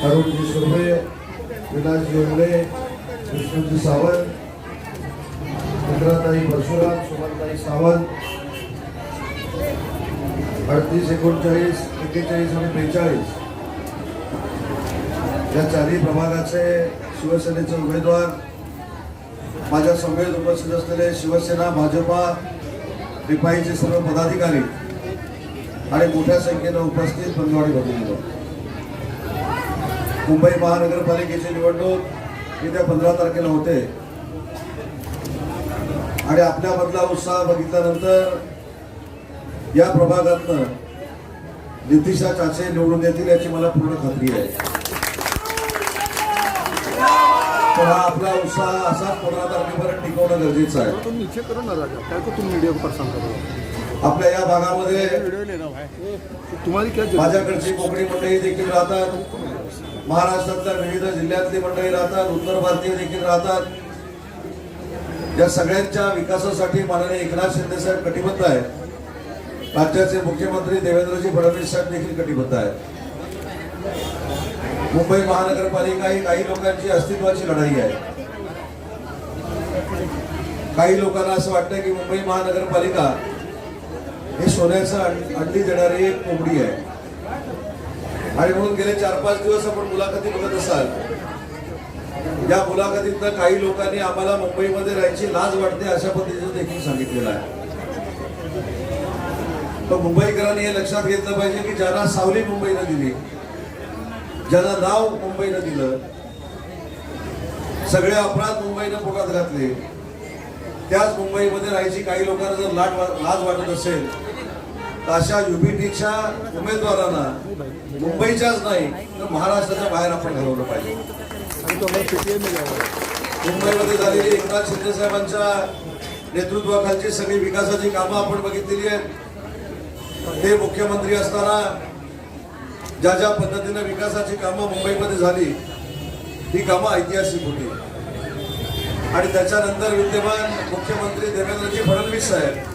अरुणजी सुर्वे, विलासजी उमले, विष्णूजी सावंत, इंद्राताई परशुराम, सुमनताई सावंत, 38, 39, 41 आणि 42 या चारही प्रभागाचे शिवसेनेचे उमेदवार, माझ्या समवेत उपस्थित असलेले शिवसेना, भाजपा, रिपाईचे सर्व पदाधिकारी आणि मोठ्या संख्येने उपस्थित बंधुवाडी बंधू, मुंबई महानगरपालिकेची निवडणूक येत्या 15 तारखेला होते आणि आपल्यामधला उत्साह बघितल्यानंतर या प्रभागातनं नितीशा चाचे निवडून येतील याची मला पूर्ण खात्री आहे. तर हा आपला उत्साह असाच 15 तारखेपर्यंत टिकवणं गरजेचं आहे. आपल्या या भागामध्ये माझ्याकडची कोकणी मंडळी देखील राहतात, महाराष्ट्रातल्या विविध जिल्ह्यातली मंडळी राहतात, उत्तर भारतीय देखील राहतात. या सगळ्यांच्या विकासासाठी माननीय एकनाथ शिंदे साहेब कटिबद्ध आहे. राज्याचे मुख्यमंत्री देवेंद्रजी फडणवीस साहेब देखील कटिबद्ध आहेत. मुंबई महानगरपालिका ही काही लोकांची अस्तित्वाची लढाई आहे. काही लोकांना असं वाटतं की मुंबई महानगरपालिका ही सोन्याचं अंडी देणारी एक कोंबडी आहे आणि म्हणून गेले 4-5 दिवस आपण मुलाखती बघत असाल. या मुलाखतीतनं काही लोकांनी आम्हाला मुंबईमध्ये राहायची लाज वाटते अशा पद्धतीचं देखील सांगितलेलं आहे. तर मुंबईकरांनी हे लक्षात घेतलं पाहिजे की ज्यांना सावली मुंबईनं दिली, ज्यांना नाव मुंबईनं दिलं, सगळे अपराध मुंबईनं पोटात घातले, त्याच मुंबईमध्ये राहायची काही लोकांना जर लाज वाटत असेल तर अशा युबीटीच्या उमेदवारांना मुंबईच्याच नाही तर महाराष्ट्राच्या बाहेर आपण घालवलं पाहिजे. मुंबईमध्ये झालेली एकनाथ शिंदे साहेबांच्या नेतृत्वाखालची सगळी विकासाची कामं आपण बघितलेली आहेत. ते मुख्यमंत्री असताना ज्या ज्या पद्धतीने विकासाची कामं मुंबईमध्ये झाली ही कामं ऐतिहासिक होती आणि त्याच्यानंतर विद्यमान मुख्यमंत्री देवेंद्रजी फडणवीस साहेब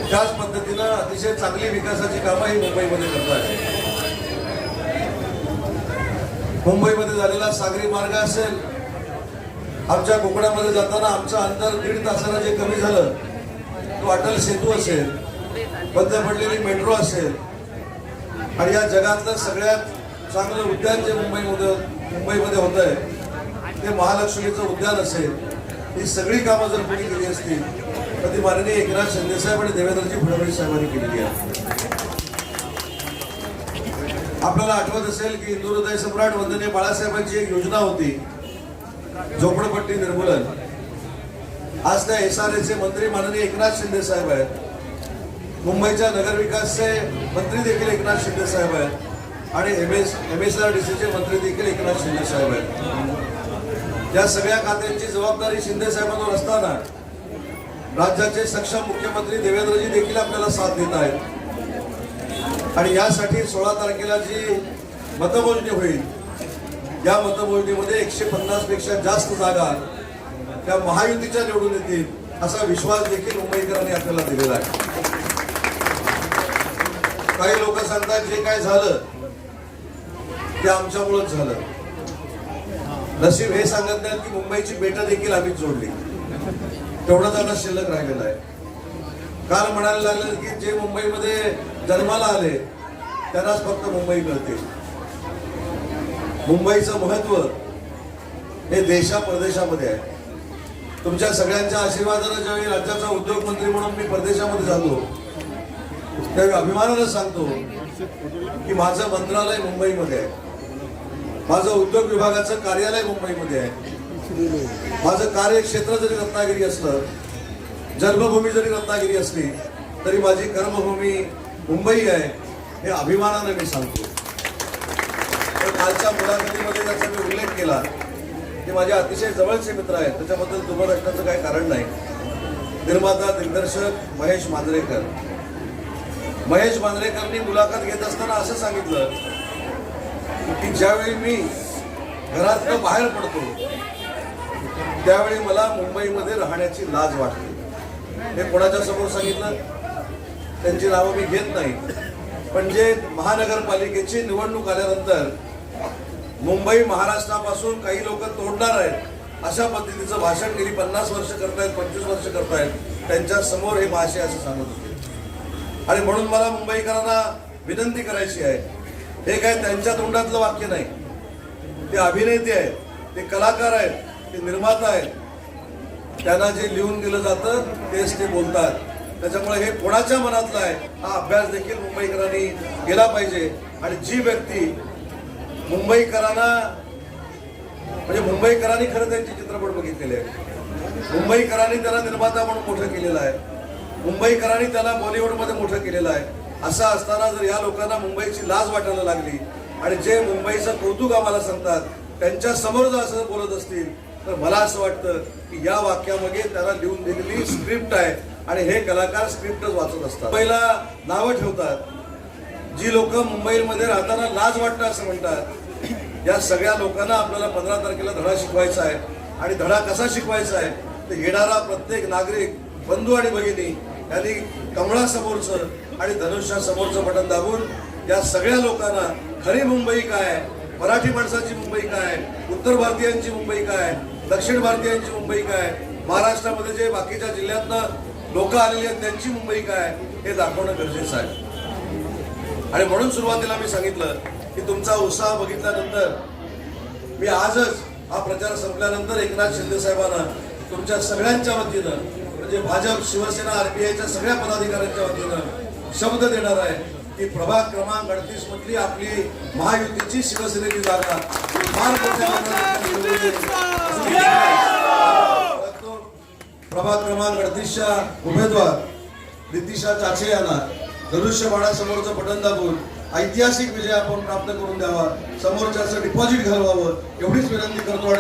त्याच पद्धतीनं अतिशय चांगली विकासाची कामं ही मुंबईमध्ये करतात. मुंबईमध्ये झालेला सागरी मार्ग असेल, आमच्या कोकणामध्ये जाताना आमचं अंतर 1.5 तासानं जे कमी झालं, तो अटल सेतू असेल, बंद पडलेली मेट्रो असेल आणि या जगातलं सगळ्यात चांगलं उद्यान जे मुंबईमध्ये होत आहे ते महालक्ष्मीचं उद्यान असेल, ही सगळी कामं जर कोणी केली असतील तर ती माननीय एकनाथ शिंदे साहेब आणि देवेंद्रजी फडणवीस साहेबांनी केलेली आहे. आपल्याला आठवत असेल की हिंदू हृदय सम्राट वंदनीय बाळासाहेबांची एक योजना होती, झोपडपट्टी निर्मूलन. आज त्या SRAचे मंत्री माननीय एकनाथ शिंदे साहेब आहेत. मुंबईच्या नगरविकासचे मंत्री देखील एकनाथ शिंदे साहेब आहेत आणि MSRDCचे मंत्री देखील एकनाथ शिंदे साहेब आहेत. या सगळ्या खात्यांची जबाबदारी शिंदे साहेबांवर असताना राज्याचे सक्षम मुख्यमंत्री देवेंद्रजी देखील आपल्याला साथ देत आहेत आणि यासाठी 16 तारखेला जी मतमोजणी होईल, या मतमोजणीमध्ये 150 पेक्षा जास्त जागा त्या महायुतीच्या निवडून येतील असा विश्वास देखील मुंबईकरांनी आपल्याला दिलेला आहे. काही लोक सांगतात जे काय झालं ते आमच्यामुळेच झालं. नशीब हे सांगत नाहीत की मुंबईची बेटं देखील आम्हीच जोडली, तेवढंच आता शिल्लक राहिलेलं आहे. काल म्हणायला लागलं की जे मुंबईमध्ये जन्माला आले त्यांनाच फक्त मुंबई कळते. मुंबईचं महत्व हे देशा परदेशामध्ये आहे. तुमच्या सगळ्यांच्या आशीर्वादानं ज्यावेळी राज्याचा उद्योग मंत्री म्हणून मी परदेशामध्ये जातो त्यावेळी अभिमानानं सांगतो की माझं मंत्रालय मुंबईमध्ये आहे, माझं उद्योग विभागाचं कार्यालय मुंबईमध्ये आहे, माझं कार्यक्षेत्र जरी रत्नागिरी असलं, जन्मभूमी जरी रत्नागिरी असली तरी माझी कर्मभूमी मुंबई आहे हे अभिमानाने मी सांगतो. तर कालच्या मुलाखतीमध्ये त्याचा मी उल्लेख केला की माझे अतिशय जवळचे मित्र आहेत, त्याच्याबद्दल दुमत असण्याचं काही कारण नाही. निर्माता दिग्दर्शक महेश मांजरेकरांनी मुलाखत घेत असताना असं सांगितलं की ज्यावेळी मी घरातनं बाहेर पडतो त्यावेळी मला मुंबईमध्ये राहण्याची लाज वाटते. हे कोणाच्या समोर सांगितलं त्यांची नावं मी घेत नाही, पण जे महानगरपालिकेची निवडणूक आल्यानंतर मुंबई महाराष्ट्रापासून काही लोक तोडणार आहेत अशा पद्धतीचं भाषण गेली 50 वर्ष करतायत, 25 वर्ष करतायत. त्यांच्या समोर हे महाशय असं सांगत होते. आणि म्हणून मला मुंबईकरांना विनंती करायची आहे, हे काय त्यांच्या तोंडातलं वाक्य नाही. ते अभिनेते आहेत, ते कलाकार आहेत, ते निर्माता आहेत. त्यांना जे लिहून दिलं जातं तेच ते बोलतात. त्याच्यामुळे हे कोणाच्या मनातलं आहे हा अभ्यास देखील मुंबईकरांनी केला पाहिजे. आणि जी व्यक्ती मुंबईकरांना म्हणजे मुंबईकरांनी खरं त्यांचे चित्रपट बघितलेले आहेत, मुंबईकरांनी त्याला निर्माता म्हणून मोठं केलेलं आहे, मुंबईकरांनी त्याला बॉलिवूडमध्ये मोठं केलेलं आहे. असं असताना जर या लोकांना मुंबईची लाज वाटायला लागली आणि जे मुंबईचं कौतुक आम्हाला सांगतात त्यांच्या समोर जर असं बोलत असतील तर मला असं वाटतं की या वाक्यामध्ये त्याला लिहून दिलेली स्क्रिप्ट आहे आणि हे कलाकार स्क्रिप्टच वाचत असतात. मुंबईला नावं ठेवतात. जी लोक मुंबईमध्ये राहताना लाज वाटतं असं म्हणतात, या सगळ्या लोकांना आपल्याला 15 तारखेला धडा शिकवायचा आहे. आणि धडा कसा शिकवायचा आहे तर येणारा प्रत्येक नागरिक, बंधू आणि भगिनी यांनी कमळासमोरचं आणि धनुष्यासमोरचं बटन दाबून या सगळ्या लोकांना खरी मुंबई काय आहे, मराठी माणसाची मुंबई काय, उत्तर भारतीयांची मुंबई काय, दक्षिण भारतीयांची मुंबई काय, महाराष्ट्रामध्ये जे बाकीच्या जिल्ह्यातनं लोक आलेली आहेत त्यांची मुंबई काय हे दाखवणं गरजेचं आहे. आणि म्हणून सुरुवातीला मी सांगितलं की तुमचा उत्साह बघितल्यानंतर मी आजच हा प्रचार संपल्यानंतर एकनाथ शिंदे साहेबांना तुमच्या सगळ्यांच्या वतीनं म्हणजे भाजप, शिवसेना, आरपीआयच्या सगळ्या पदाधिकाऱ्यांच्या वतीनं शब्द देणार आहे की प्रभाग क्रमांक 38 मधली आपली महायुतीची शिवसेनेची जागा फार मोठ्या प्रभाग क्रमांक 38च्या उमेदवार नितीशा चाचे यांना धनुष्यबाणासमोरचं बटन दाबून ऐतिहासिक विजय आपण प्राप्त करून द्यावा, समोरच्याचं डिपॉझिट घालवावं एवढीच विनंती करतो.